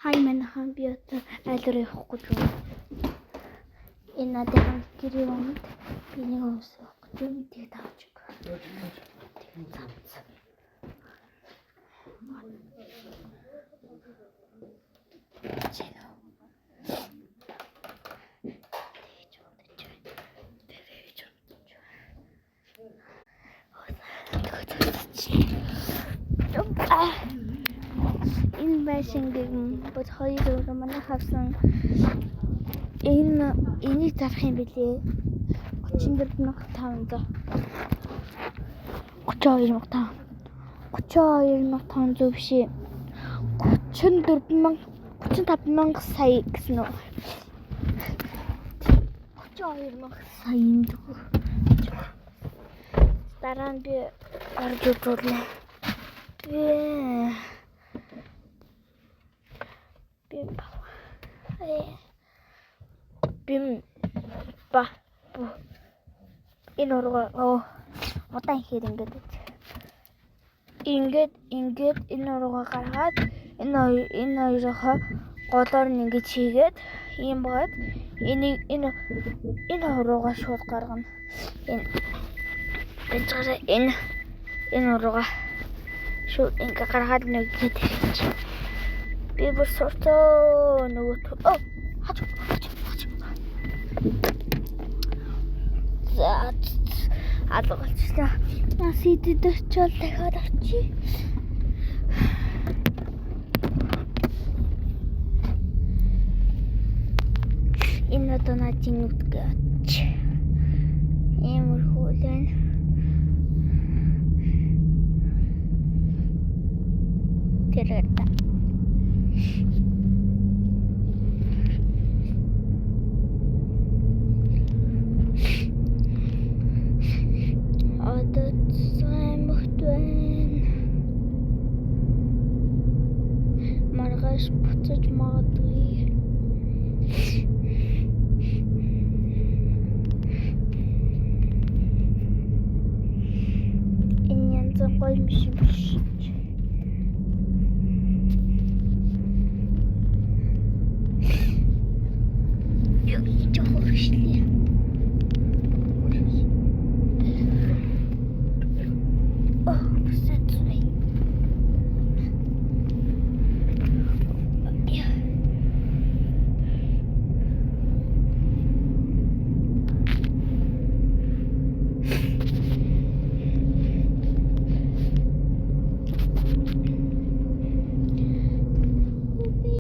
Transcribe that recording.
Хай манайхан би одоо айлруу явахгүй ч юм. Энэ надад гэрээ өмд би нэг өмсөх гэж юм тийг тавч. Энэ байшингийн бод хоёр өрөө манай хавсан энийг зарах юм билээ 34,500 32,500 биш 35,000 сая гэсэн үү 32,000 сая дараа нь би орж үзүүлнэ энэ ургаа удаан ихээр ингээд энэ ургаа гаргаад энэ хоёроо голоор нь ингэж хийгээд ийм бод энэ ургаа шууд гаргана энэ ургаа шууд ингэ гаргаад нэггээд би бүр сурцоо нөгөө алгалчлаа. Насидэд очил дахиад очие. Энэ одоо надын нүдгээ оч. Ямар хөлэн. Тэрэтэ. Маргааш буцаж магадгүй. Энэ янз гоё юм шиг.